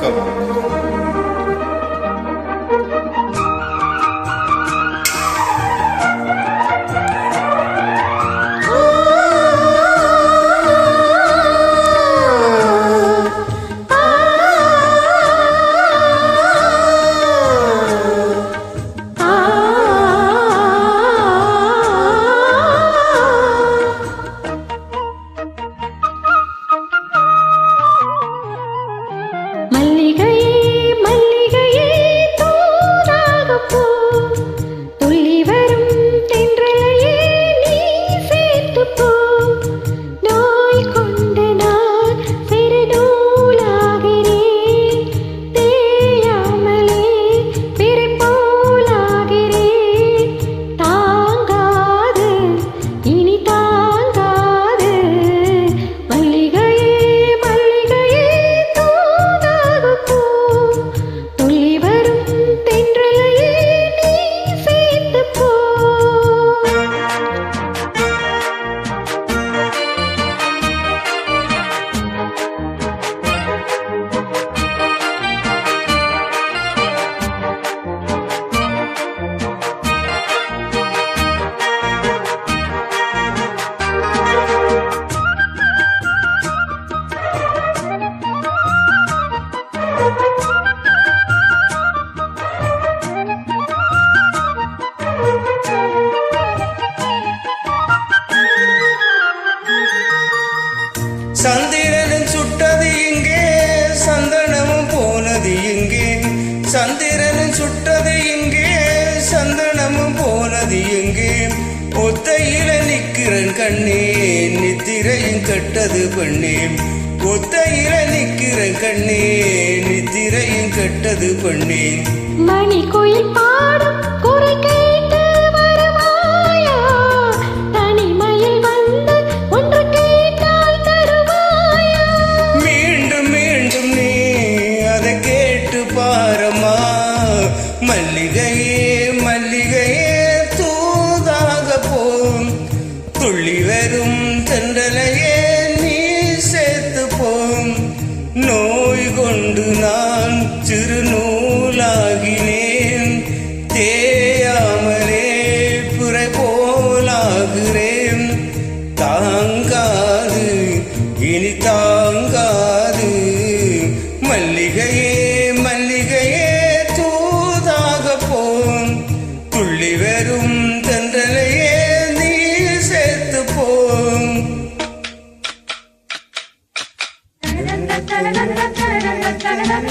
வணக்கம். சந்திரனும் சுட்டது இங்கே, சந்தனமும் போனது இங்கே. சந்திரனும் சுட்டது இங்கே, சந்தனமும் போனது இங்கே. ஒத்தையில நிக்கிறன் கண்ணே, நித்திரையும் கட்டது பெண்ணே. ஒத்தையில நிக்கிறன் கண்ணே, நித்திரையும் கட்டது பெண்ணே. மணி கோயில் பாடும் குறை கேட்டு வருவாயா? தனிமையில் வந்து ஒன்று கேட்டால் தருவாயா? மீண்டும் மீண்டும் நீ அதை கேட்டு பாரமா. மல்லிகையே மல்லிகையே தூதாக போம், துள்ளி வரும் தென்றலையே நீ சேர்த்து போம். நோய் கொண்டு நான் சிறு நூலாகினேன், தேயாமலே புரை போலாகிறேன். தாங்காது இனி தாங்காது, மல்லிகையே மல்லிகையே தூதாக போம், துள்ளி வரும் தென்றலையே நீ சேர்த்து போம். தனனன தனனன தனனன தனனன